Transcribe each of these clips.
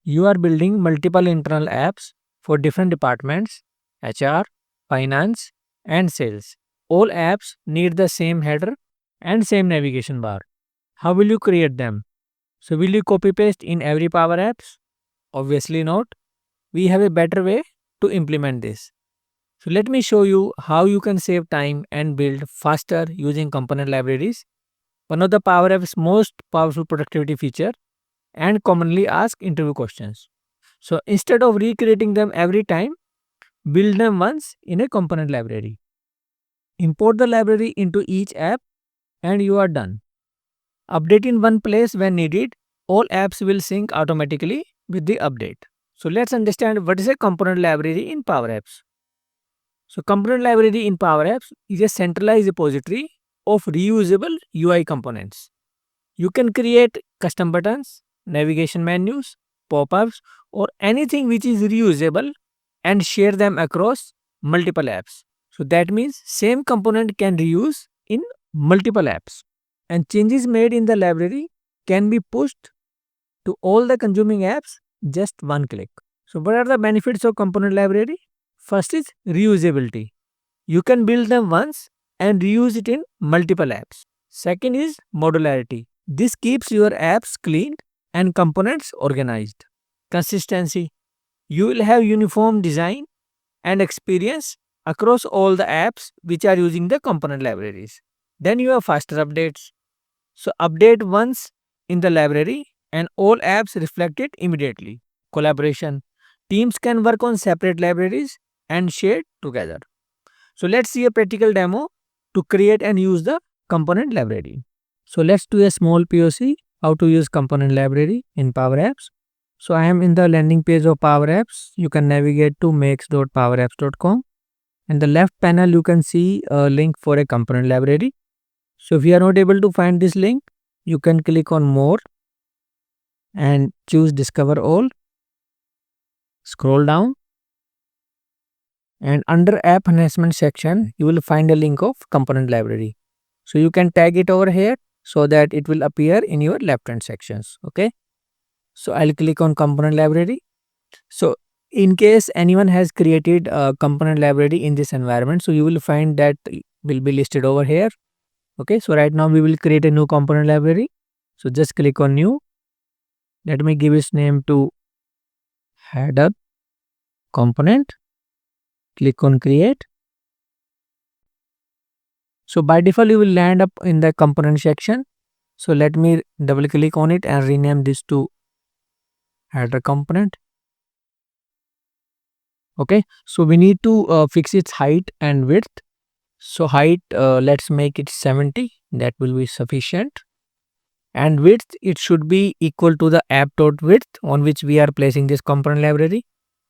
You are building multiple internal apps for different departments: HR, finance, and sales. All apps need the same header and same navigation bar. How will you create them? So, will you copy paste in every Power Apps? Obviously not. We have a better way to implement this. So, let me show you how you can save time and build faster using component libraries. One of the Power Apps' most powerful productivity feature and commonly asked interview questions. So, instead of recreating them every time, build them once in a component library. Import the library into each app and you are done. Update in one place when needed. All apps will sync automatically with the update. So let's understand what is a component library in Power Apps. So component library in Power Apps is a centralized repository of reusable UI components. You can create custom buttons, navigation menus, pop-ups, or anything which is reusable and share them across multiple apps. So that means same component can reuse in multiple apps, and changes made in the library can be pushed to all the consuming apps just one click. So what are the benefits of component library? First is reusability. You can build them once and reuse it in multiple apps. Second is modularity. This keeps your apps clean and components organized. Consistency. You will have uniform design and experience across all the apps which are using the component libraries. Then you have faster updates. So update once in the library and all apps reflect it immediately. Collaboration. Teams can work on separate libraries and share together. So let's see a practical demo to create and use the component library. So let's do a small POC how to use component library in Power Apps. So I am in the landing page of Power Apps. You can navigate to makes.powerapps.com. In the left panel, you can see a link for a component library. So if you are not able to find this link, you can click on more and choose discover all. Scroll down and under app enhancement section, you will find a link of component library. So you can tag it over here so that it will appear in your left hand sections. Okay. So I'll click on component library. So in case anyone has created a component library in this environment, so you will find that will be listed over here. Okay. So right now we will create a new component library. So just click on new. Let me give its name to header component. Click on create. So by default, you will land up in the component section. So let me double click on it and rename this to header component. Okay. So we need to fix its height and width. So height, let's make it 70. That will be sufficient. And width, it should be equal to the app dot width on which we are placing this component library.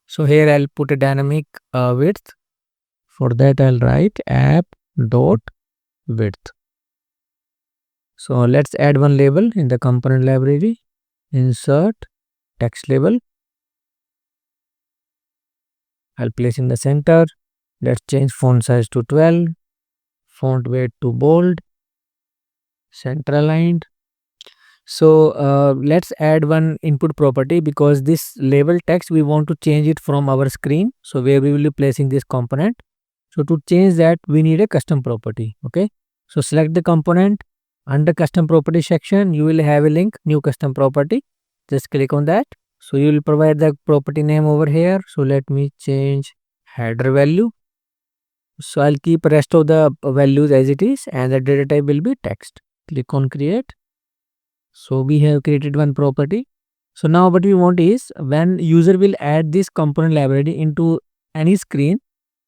So here I'll put a dynamic width. For that, I'll write app dot width. So let's add one label in the component library. Insert text label. I'll place in the center. Let's change font size to 12. Font weight to bold. Center aligned. So let's add one input property because this label text we want to change it from our screen. So where we will be placing this component. So to change that we need a custom property. Okay. So select the component. Under custom property section you will have a link new custom property. Just click on that. So you will provide the property name over here. So let me change header value. So I'll keep rest of the values as it is and the data type will be text. Click on create. So we have created one property. So now what we want is when user will add this component library into any screen,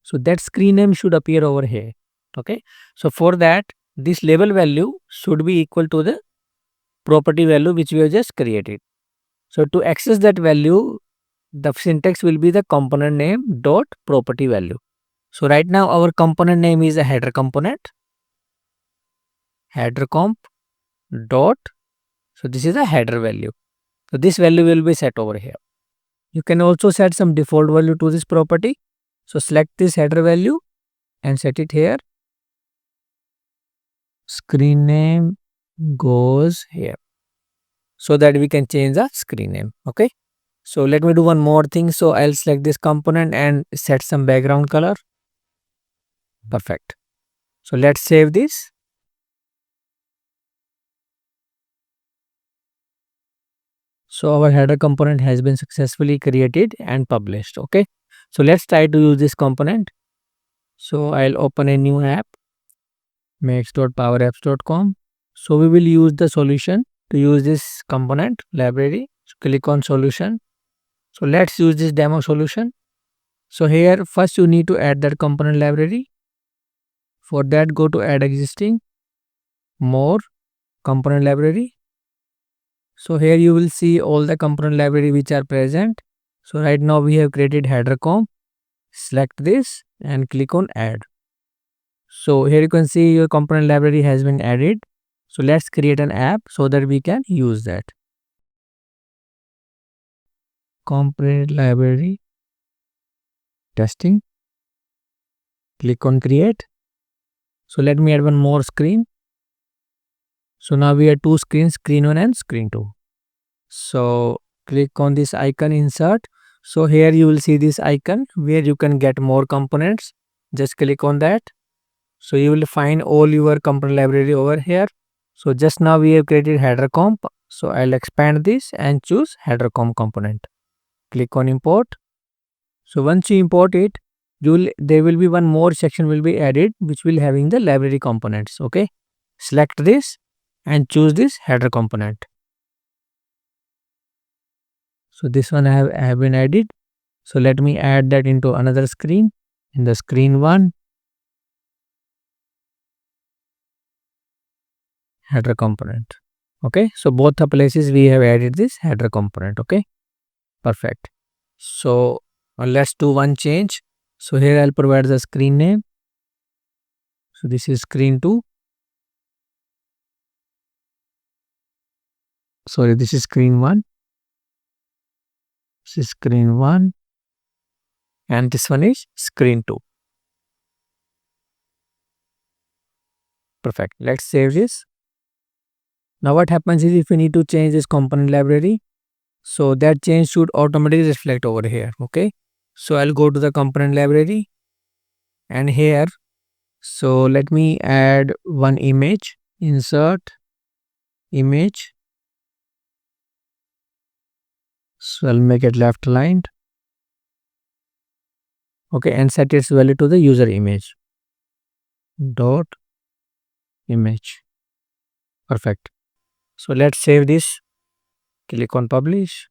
so that screen name should appear over here. Okay. So for that, this label value should be equal to the property value which we have just created. So to access that value, the syntax will be the component name dot property value. So right now our component name is a header component. Header comp dot. So this is a header value. So this value will be set over here. You can also set some default value to this property. So select this header value and set it here. Screen name goes here so that we can change the screen name. Okay. So let me do one more thing. So I'll select this component and set some background color. Perfect. So let's save this. So our header component has been successfully created and published. Okay. So let's try to use this component. So I'll open a new app, max.powerapps.com. So we will use the solution to use this component library. So click on solution. So let's use this demo solution. So here first you need to add that component library. For that, go to add existing, more, component library. So here you will see all the component library which are present. So right now we have created header comp. Select this and click on add. So here you can see your component library has been added. So let's create an app so that we can use that. Component library testing. Click on create. So let me add one more screen. So now we have two screens, screen 1 and screen 2. So click on this icon insert. So here you will see this icon where you can get more components. Just click on that. So you will find all your component library over here. So just now we have created header comp. So I'll expand this and choose header comp component. Click on import. So once you import it, there will be one more section will be added which will having the library components. Okay. Select this and choose this header component. So this one I have been added. So let me add that into another screen. In the screen 1, header component. Okay. So both the places we have added this header component. Okay. Perfect. So let's do one change. So here I'll provide the screen name. So this is screen 2. Sorry, this is screen 1. This is screen 1. And this one is screen 2. Perfect. Let's save this. Now what happens is if we need to change this component library, so that change should automatically reflect over here. Okay. So I'll go to the component library and here, so let me add one image, insert image. So I'll make it left aligned. Okay. And set its value to the user image dot image. Perfect. So let's save this. Click on publish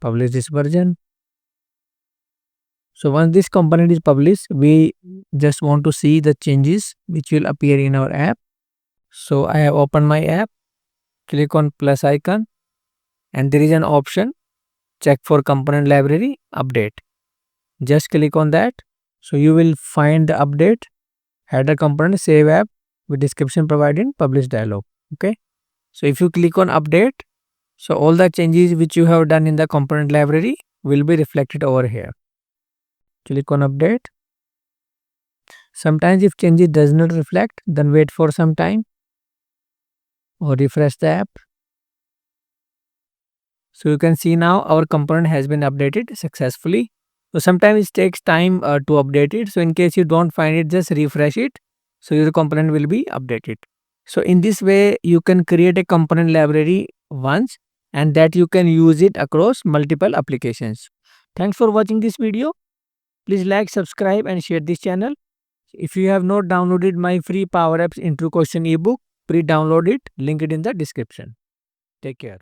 this version. So once this component is published, we just want to see the changes which will appear in our app. So I have opened my app, click on plus icon and there is an option check for component library update. Just click on that. So you will find the update, header component, save app with description provided, publish dialog. Okay. So if you click on update, so all the changes which you have done in the component library will be reflected over here. Click on update. Sometimes if changes does not reflect, then wait for some time or refresh the app. So you can see now our component has been updated successfully. So sometimes it takes time to update it. So in case you don't find it, just refresh it. So your component will be updated. So in this way, you can create a component library once and that you can use it across multiple applications. Thanks for watching this video. Please like, subscribe and share this channel. If you have not downloaded my free Power Apps Intro Question ebook, pre-download it. Link it in the description. Take care.